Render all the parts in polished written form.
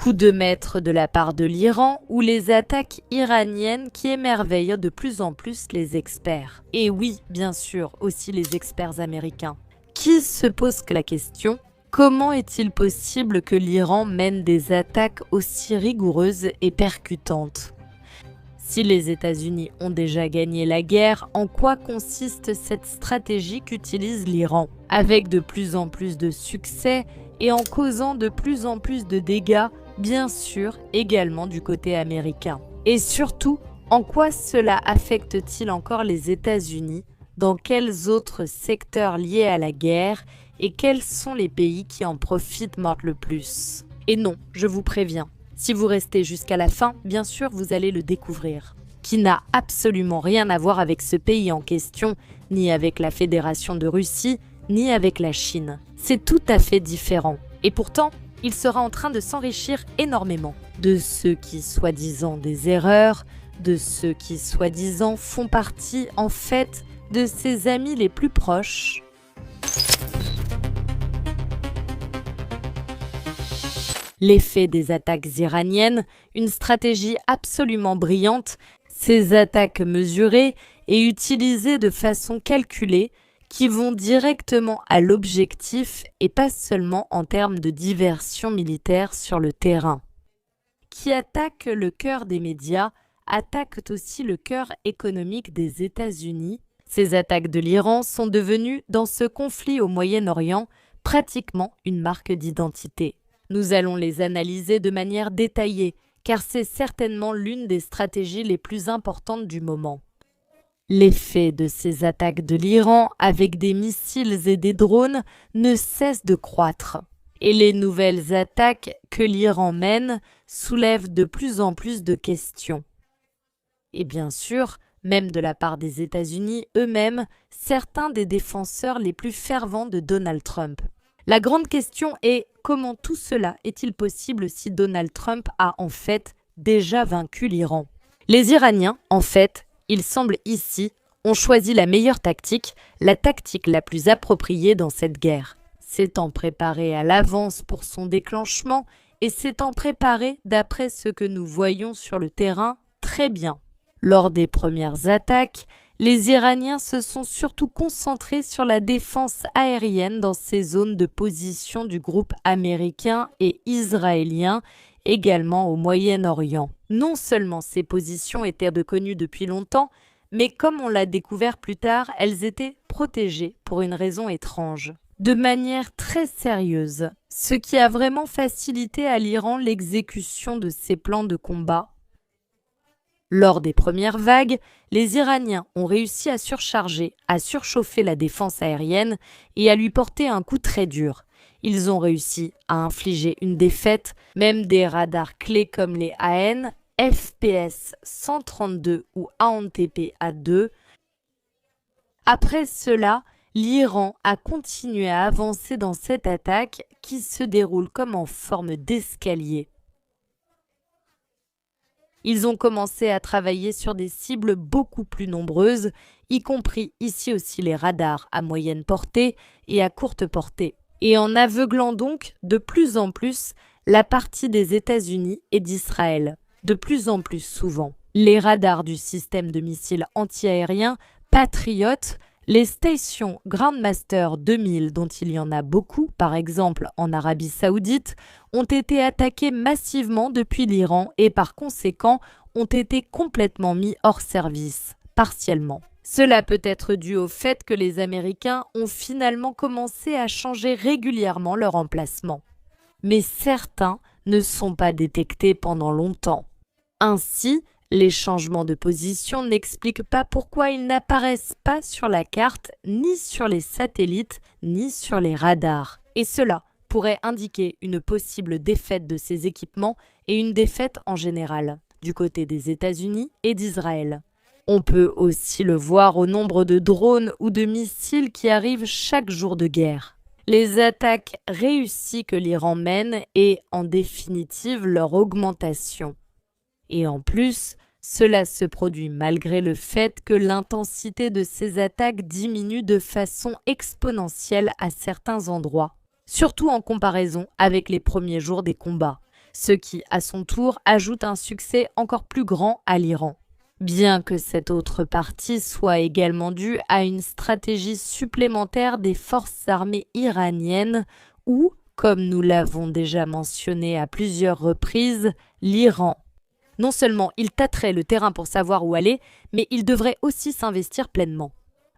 Coup de maître de la part de l'Iran ou les attaques iraniennes qui émerveillent de plus en plus les experts. Et oui, bien sûr, aussi les experts américains. Qui se pose la question: comment est-il possible que l'Iran mène des attaques aussi rigoureuses et percutantes? Si les États-Unis ont déjà gagné la guerre, en quoi consiste cette stratégie qu'utilise l'Iran? Avec de plus en plus de succès et en causant de plus en plus de dégâts, bien sûr, également du côté américain. Et surtout, en quoi cela affecte-t-il encore les États-Unis? Dans quels autres secteurs liés à la guerre? Et quels sont les pays qui en profitent le plus? Et non, je vous préviens, si vous restez jusqu'à la fin, bien sûr, vous allez le découvrir, qui n'a absolument rien à voir avec ce pays en question, ni avec la Fédération de Russie, ni avec la Chine. C'est tout à fait différent. Et pourtant, il sera en train de s'enrichir énormément de ceux qui, soi-disant, des erreurs, de ceux qui, soi-disant, font partie, en fait, de ses amis les plus proches. L'effet des attaques iraniennes, une stratégie absolument brillante, ces attaques mesurées et utilisées de façon calculée qui vont directement à l'objectif et pas seulement en termes de diversion militaire sur le terrain. Qui attaquent le cœur des médias, attaquent aussi le cœur économique des États-Unis. Ces attaques de l'Iran sont devenues, dans ce conflit au Moyen-Orient, pratiquement une marque d'identité. Nous allons les analyser de manière détaillée, car c'est certainement l'une des stratégies les plus importantes du moment. L'effet de ces attaques de l'Iran avec des missiles et des drones ne cesse de croître. Et les nouvelles attaques que l'Iran mène soulèvent de plus en plus de questions. Et bien sûr, même de la part des États-Unis eux-mêmes, certains des défenseurs les plus fervents de Donald Trump. La grande question est: comment tout cela est-il possible si Donald Trump a en fait déjà vaincu l'Iran? Les Iraniens, en fait, il semble ici, ont choisi la meilleure tactique, la tactique la plus appropriée dans cette guerre. S'étant préparé à l'avance pour son déclenchement et s'étant préparé d'après ce que nous voyons sur le terrain très bien. Lors des premières attaques, les Iraniens se sont surtout concentrés sur la défense aérienne dans ces zones de position du groupe américain et israélien, également au Moyen-Orient. Non seulement ces positions étaient reconnues depuis longtemps, mais comme on l'a découvert plus tard, elles étaient protégées pour une raison étrange, de manière très sérieuse, ce qui a vraiment facilité à l'Iran l'exécution de ses plans de combat. Lors des premières vagues, les Iraniens ont réussi à surcharger, à surchauffer la défense aérienne et à lui porter un coup très dur. Ils ont réussi à infliger une défaite, même des radars clés comme les AN, FPS 132 ou ANTP A2. Après cela, l'Iran a continué à avancer dans cette attaque qui se déroule comme en forme d'escalier. Ils ont commencé à travailler sur des cibles beaucoup plus nombreuses, y compris ici aussi les radars à moyenne portée et à courte portée, et en aveuglant donc de plus en plus la partie des États-Unis et d'Israël, de plus en plus souvent. Les radars du système de missiles antiaériens Patriot, les stations Groundmaster 2000 dont il y en a beaucoup, par exemple en Arabie Saoudite, ont été attaquées massivement depuis l'Iran et par conséquent ont été complètement mis hors service, partiellement. Cela peut être dû au fait que les Américains ont finalement commencé à changer régulièrement leur emplacement. Mais certains ne sont pas détectés pendant longtemps. Ainsi, les changements de position n'expliquent pas pourquoi ils n'apparaissent pas sur la carte, ni sur les satellites, ni sur les radars. Et cela pourrait indiquer une possible défaite de ces équipements et une défaite en général, du côté des États-Unis et d'Israël. On peut aussi le voir au nombre de drones ou de missiles qui arrivent chaque jour de guerre. Les attaques réussies que l'Iran mène et, en définitive, leur augmentation. Et en plus, cela se produit malgré le fait que l'intensité de ces attaques diminue de façon exponentielle à certains endroits, surtout en comparaison avec les premiers jours des combats. ce qui, à son tour, ajoute un succès encore plus grand à l'Iran. Bien que cette autre partie soit également due à une stratégie supplémentaire des forces armées iraniennes ou, comme nous l'avons déjà mentionné à plusieurs reprises, l'Iran. Non seulement il tâterait le terrain pour savoir où aller, mais il devrait aussi s'investir pleinement.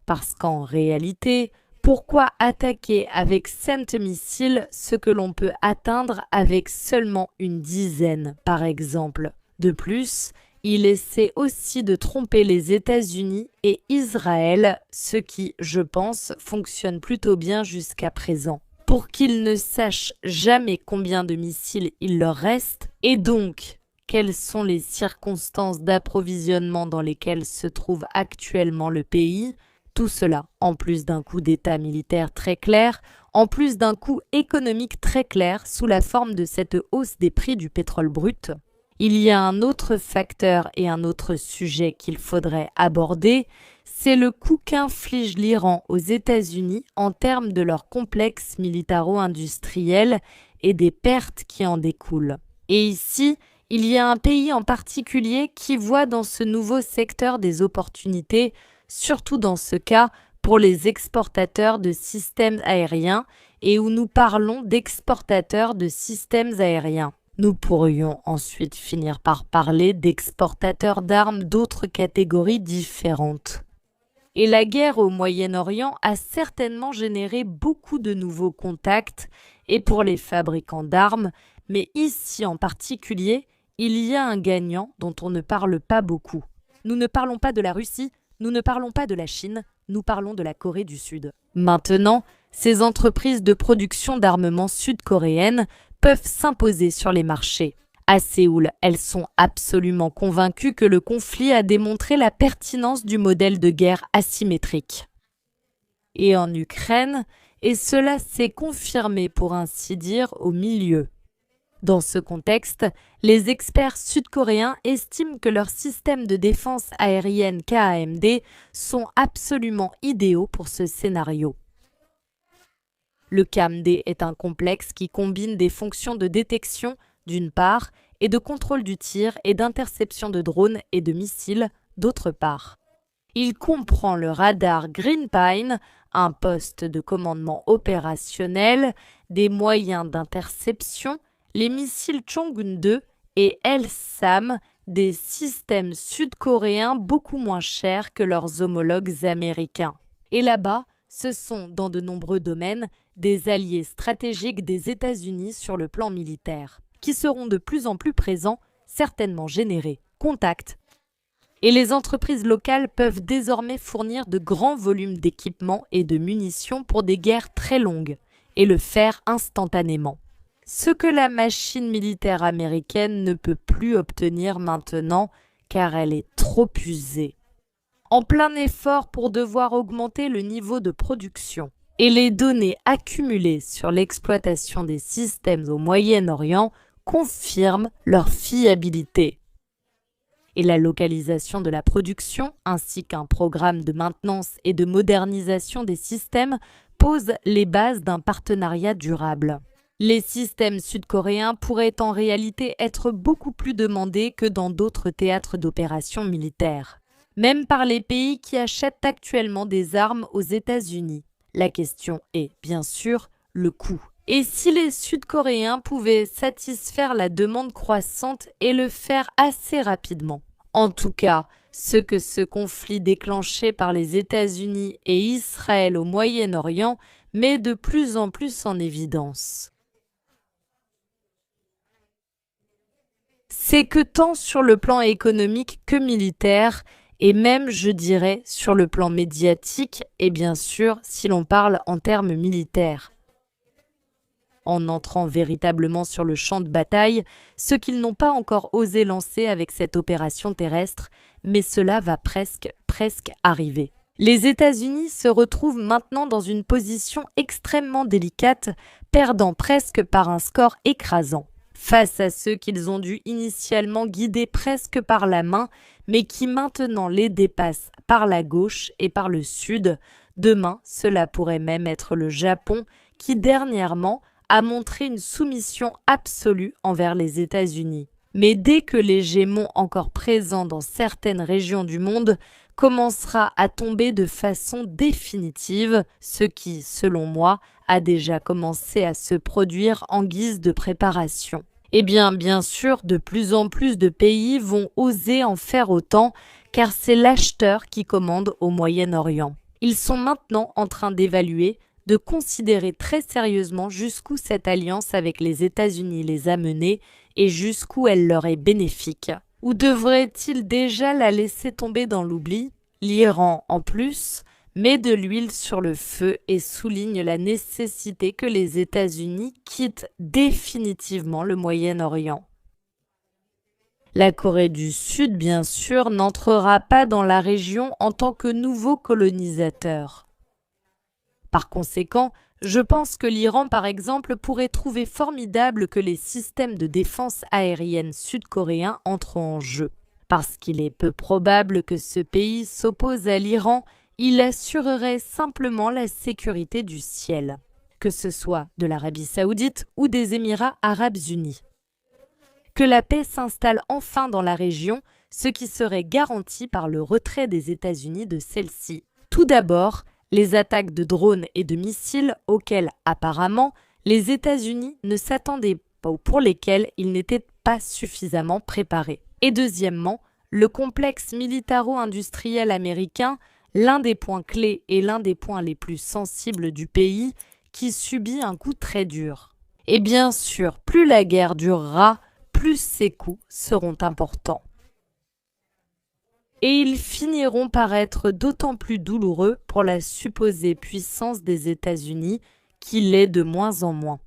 Parce qu'en réalité, pourquoi attaquer avec 100 missiles ce que l'on peut atteindre avec seulement une dizaine, par exemple? De plus, il essaie aussi de tromper les États-Unis et Israël, ce qui, je pense, fonctionne plutôt bien jusqu'à présent, pour qu'ils ne sachent jamais combien de missiles il leur reste, et donc quelles sont les circonstances d'approvisionnement dans lesquelles se trouve actuellement le pays. Tout cela, en plus d'un coup d'État militaire très clair, en plus d'un coût économique très clair sous la forme de cette hausse des prix du pétrole brut. Il y a un autre facteur et un autre sujet qu'il faudrait aborder, c'est le coût qu'inflige l'Iran aux États-Unis en termes de leur complexe militaro-industriel et des pertes qui en découlent. Et ici, il y a un pays en particulier qui voit dans ce nouveau secteur des opportunités, surtout dans ce cas pour les exportateurs de systèmes aériens et où nous parlons d'exportateurs de systèmes aériens. Nous pourrions ensuite finir par parler d'exportateurs d'armes d'autres catégories différentes. Et la guerre au Moyen-Orient a certainement généré beaucoup de nouveaux contacts et pour les fabricants d'armes, mais ici en particulier, il y a un gagnant dont on ne parle pas beaucoup. Nous ne parlons pas de la Russie, nous ne parlons pas de la Chine, nous parlons de la Corée du Sud. Maintenant, ces entreprises de production d'armement sud-coréennes peuvent s'imposer sur les marchés. À Séoul, elles sont absolument convaincues que le conflit a démontré la pertinence du modèle de guerre asymétrique. Et en Ukraine, et cela s'est confirmé pour ainsi dire au milieu. Dans ce contexte, les experts sud-coréens estiment que leurs systèmes de défense aérienne KAMD sont absolument idéaux pour ce scénario. Le KAMD est un complexe qui combine des fonctions de détection, d'une part, et de contrôle du tir et d'interception de drones et de missiles, d'autre part. Il comprend le radar Green Pine, un poste de commandement opérationnel, des moyens d'interception, les missiles Chongun-2 et LSAM, des systèmes sud-coréens beaucoup moins chers que leurs homologues américains. Et là-bas, ce sont, dans de nombreux domaines, des alliés stratégiques des États-Unis sur le plan militaire, qui seront de plus en plus présents, certainement générés, contacts. Et les entreprises locales peuvent désormais fournir de grands volumes d'équipements et de munitions pour des guerres très longues, et le faire instantanément. Ce que la machine militaire américaine ne peut plus obtenir maintenant, car elle est trop usée. En plein effort pour devoir augmenter le niveau de production. Et les données accumulées sur l'exploitation des systèmes au Moyen-Orient confirment leur fiabilité. Et la localisation de la production, ainsi qu'un programme de maintenance et de modernisation des systèmes, posent les bases d'un partenariat durable. Les systèmes sud-coréens pourraient en réalité être beaucoup plus demandés que dans d'autres théâtres d'opérations militaires, même par les pays qui achètent actuellement des armes aux États-Unis. La question est, bien sûr, le coût. Et si les Sud-Coréens pouvaient satisfaire la demande croissante et le faire assez rapidement? En tout cas, ce que ce conflit déclenché par les États-Unis et Israël au Moyen-Orient met de plus en plus en évidence. C'est que tant sur le plan économique que militaire, et même, je dirais, sur le plan médiatique, et bien sûr, si l'on parle en termes militaires. En entrant véritablement sur le champ de bataille, ce qu'ils n'ont pas encore osé lancer avec cette opération terrestre, mais cela va presque arriver. Les États-Unis se retrouvent maintenant dans une position extrêmement délicate, perdant presque par un score écrasant, face à ceux qu'ils ont dû initialement guider presque par la main, mais qui maintenant les dépassent par la gauche et par le sud. Demain, cela pourrait même être le Japon qui dernièrement a montré une soumission absolue envers les États-Unis. Mais dès que l'hégémon encore présent dans certaines régions du monde commencera à tomber de façon définitive, ce qui, selon moi, a déjà commencé à se produire en guise de préparation. Eh bien sûr, de plus en plus de pays vont oser en faire autant, car c'est l'acheteur qui commande au Moyen-Orient. Ils sont maintenant en train d'évaluer, de considérer très sérieusement jusqu'où cette alliance avec les États-Unis les a menés et jusqu'où elle leur est bénéfique. Ou devrait-il déjà la laisser tomber dans l'oubli? L'Iran, en plus, met de l'huile sur le feu et souligne la nécessité que les États-Unis quittent définitivement le Moyen-Orient. La Corée du Sud, bien sûr, n'entrera pas dans la région en tant que nouveau colonisateur. Par conséquent, je pense que l'Iran, par exemple, pourrait trouver formidable que les systèmes de défense aérienne sud-coréens entrent en jeu. Parce qu'il est peu probable que ce pays s'oppose à l'Iran, il assurerait simplement la sécurité du ciel, que ce soit de l'Arabie saoudite ou des Émirats arabes unis. Que la paix s'installe enfin dans la région, ce qui serait garanti par le retrait des États-Unis de celle-ci. Tout d'abord, les attaques de drones et de missiles auxquelles, apparemment, les États-Unis ne s'attendaient pas ou pour lesquels ils n'étaient pas suffisamment préparés. Et deuxièmement, le complexe militaro-industriel américain, l'un des points clés et l'un des points les plus sensibles du pays, qui subit un coup très dur. Et bien sûr, plus la guerre durera, plus ces coups seront importants. Et ils finiront par être d'autant plus douloureux pour la supposée puissance des États-Unis qu'il l'est de moins en moins.